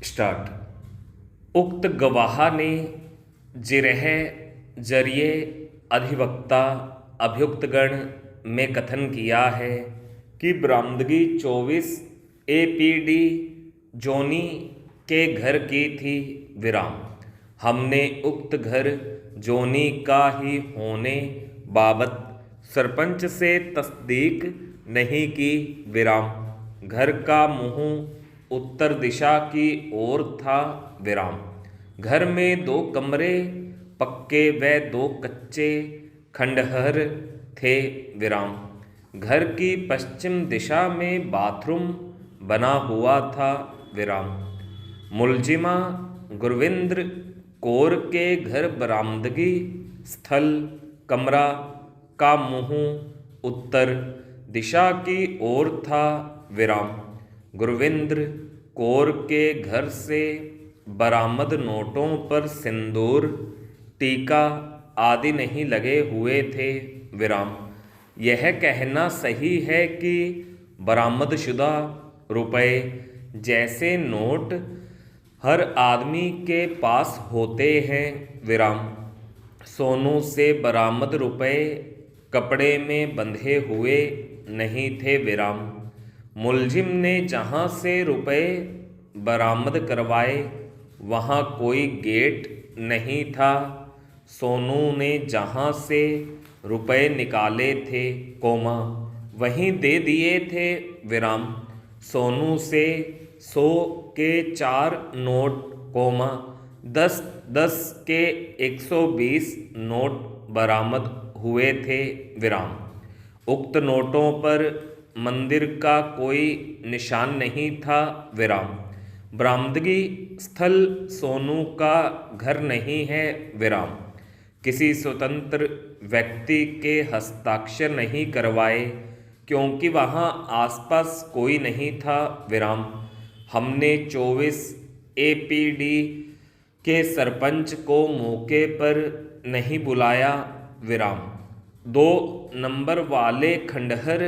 Start. उक्त गवाह ने जिरह जरिए अधिवक्ता अभियुक्तगण में कथन किया है कि बरामदगी 24 APD जोनी के घर की थी विराम। हमने उक्त घर जोनी का ही होने बाबत सरपंच से तस्दीक नहीं की विराम। घर का मुंह उत्तर दिशा की ओर था विराम। घर में 2 कमरे पक्के व 2 कच्चे खंडहर थे विराम। घर की पश्चिम दिशा में बाथरूम बना हुआ था विराम। मुलजिमा गुरविंद्र कौर के घर बरामदगी स्थल कमरा का मुंह उत्तर दिशा की ओर था विराम। गुरविंद्र कौर के घर से बरामद नोटों पर सिंदूर टीका आदि नहीं लगे हुए थे विराम। यह कहना सही है कि बरामदशुदा रुपए जैसे नोट हर आदमी के पास होते हैं विराम। सोनू से बरामद रुपए कपड़े में बंधे हुए नहीं थे विराम। मुलजिम ने जहां से रुपए बरामद करवाए वहां कोई गेट नहीं था। सोनू ने जहां से रुपए निकाले थे वहीं दे दिए थे विराम। सोनू से 100 के 4 नोट 10 के 120 नोट बरामद हुए थे विराम। उक्त नोटों पर मंदिर का कोई निशान नहीं था विराम। बरामदगी स्थल सोनू का घर नहीं है विराम। किसी स्वतंत्र व्यक्ति के हस्ताक्षर नहीं करवाए क्योंकि वहां आसपास कोई नहीं था विराम। हमने 24 APD के सरपंच को मौके पर नहीं बुलाया विराम। 2 नंबर वाले खंडहर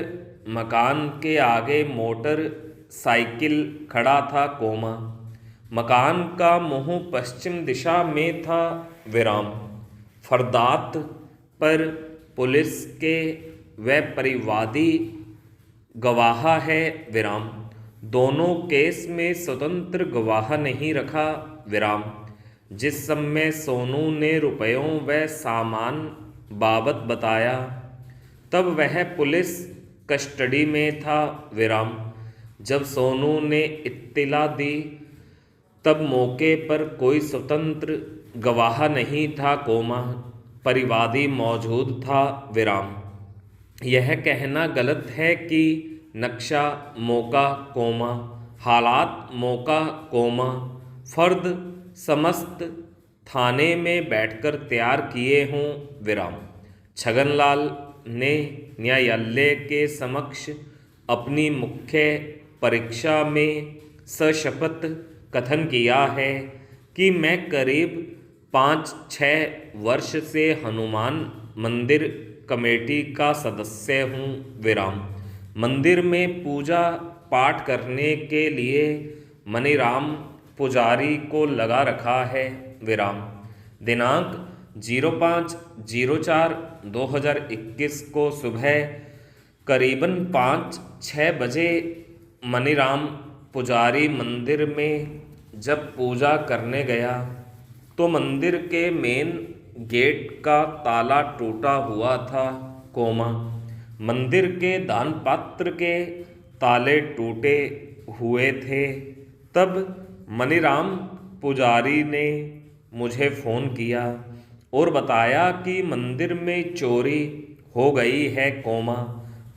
मकान के आगे मोटर साइकिल खड़ा था मकान का मुंह पश्चिम दिशा में था विराम। फरदात पर पुलिस के व परिवादी गवाह है विराम। दोनों केस में स्वतंत्र गवाह नहीं रखा विराम। जिस समय सोनू ने रुपयों व सामान बाबत बताया तब वह पुलिस कस्टडी में था विराम। जब सोनू ने इत्तिला दी तब मौके पर कोई स्वतंत्र गवाह नहीं था परिवादी मौजूद था विराम। यह कहना गलत है कि नक्शा मौका हालात मौका फर्द समस्त थाने में बैठकर तैयार किए हों विराम। छगनलाल ने न्यायालय के समक्ष अपनी मुख्य परीक्षा में सशपथ कथन किया है कि मैं करीब 5-6 वर्ष से हनुमान मंदिर कमेटी का सदस्य हूँ विराम। मंदिर में पूजा पाठ करने के लिए मनीराम पुजारी को लगा रखा है विराम। दिनांक 05/04/2021 को सुबह करीबन 5-6 बजे मनीराम पुजारी मंदिर में जब पूजा करने गया तो मंदिर के मेन गेट का ताला टूटा हुआ था मंदिर के दान पात्र के ताले टूटे हुए थे। तब मनीराम पुजारी ने मुझे फ़ोन किया और बताया कि मंदिर में चोरी हो गई है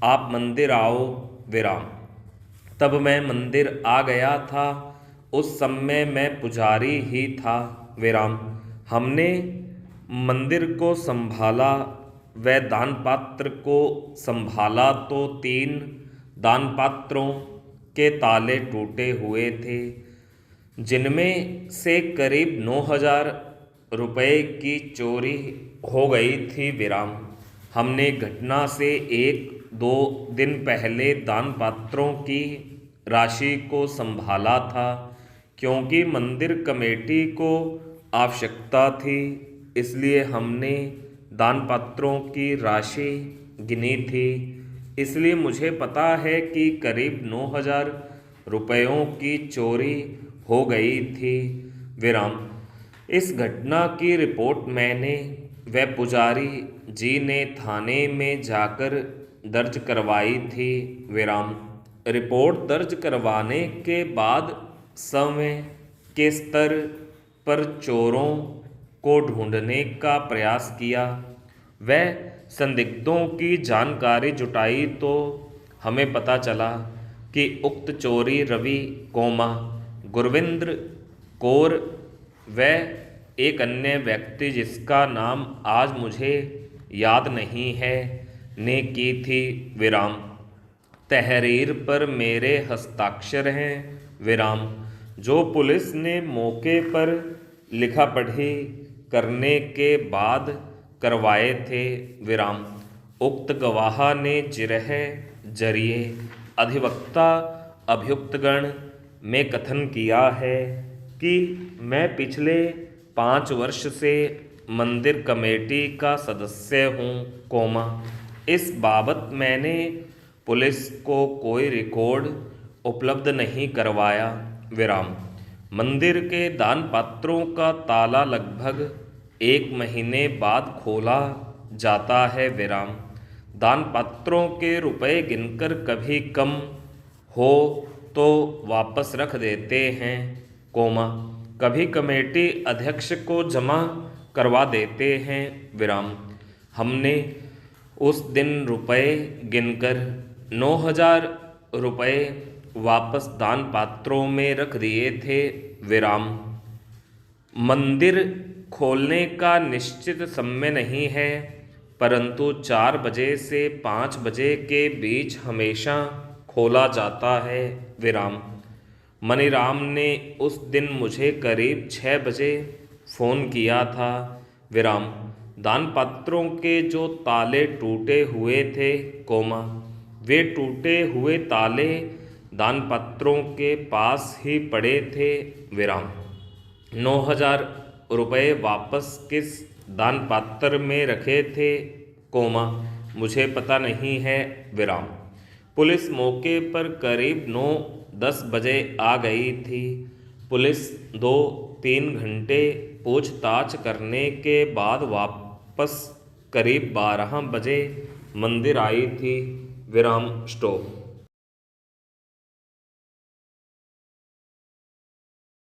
आप मंदिर आओ विराम। तब मैं मंदिर आ गया था। उस समय मैं पुजारी ही था विराम। हमने मंदिर को संभाला व दान पात्र को संभाला तो 3 दान पात्रों के ताले टूटे हुए थे जिनमें से करीब 9,000 रुपये की चोरी हो गई थी विराम। हमने घटना से 1-2 दिन पहले दान पात्रों की राशि को संभाला था क्योंकि मंदिर कमेटी को आवश्यकता थी, इसलिए हमने दान पत्रों की राशि गिनी थी। इसलिए मुझे पता है कि करीब 9,000 रुपयों की चोरी हो गई थी। विराम। इस घटना की रिपोर्ट मैंने व पुजारी जी ने थाने में जाकर दर्ज करवाई थी। विराम। रिपोर्ट दर्ज करवाने के बाद समय के स्तर पर चोरों को ढूंढने का प्रयास किया व संदिग्धों की जानकारी जुटाई तो हमें पता चला कि उक्त चोरी रवि गुरविंद्र कौर व एक अन्य व्यक्ति जिसका नाम आज मुझे याद नहीं है ने की थी। विराम। तहरीर पर मेरे हस्ताक्षर हैं। विराम। जो पुलिस ने मौके पर लिखा पढ़ी करने के बाद करवाए थे। विराम। उक्त गवाह ने जिरह जरिए अधिवक्ता अभियुक्तगण में कथन किया है कि मैं पिछले 5 वर्ष से मंदिर कमेटी का सदस्य हूँ, इस बाबत मैंने पुलिस को कोई रिकॉर्ड उपलब्ध नहीं करवाया। विराम। मंदिर के दान पात्रों का ताला लगभग 1 महीने बाद खोला जाता है। विराम। दान पात्रों के रुपए गिनकर कभी कम हो तो वापस रख देते हैं, कभी कमेटी अध्यक्ष को जमा करवा देते हैं। विराम। हमने उस दिन रुपए गिनकर 9,000 रुपये वापस दान पात्रों में रख दिए थे। विराम। मंदिर खोलने का निश्चित समय नहीं है, परंतु 4 बजे से 5 बजे के बीच हमेशा खोला जाता है। विराम। मनीराम ने उस दिन मुझे करीब 6 बजे फ़ोन किया था। विराम। दान पात्रों के जो ताले टूटे हुए थे, वे टूटे हुए ताले दान पत्रों के पास ही पड़े थे। विराम। 9,000 रुपये वापस किस दान पात्र में रखे थे, मुझे पता नहीं है। विराम। पुलिस मौके पर करीब 9-10 बजे आ गई थी। पुलिस 2-3 घंटे पूछताछ करने के बाद वापस करीब 12 बजे मंदिर आई थी। विराम। स्टॉप।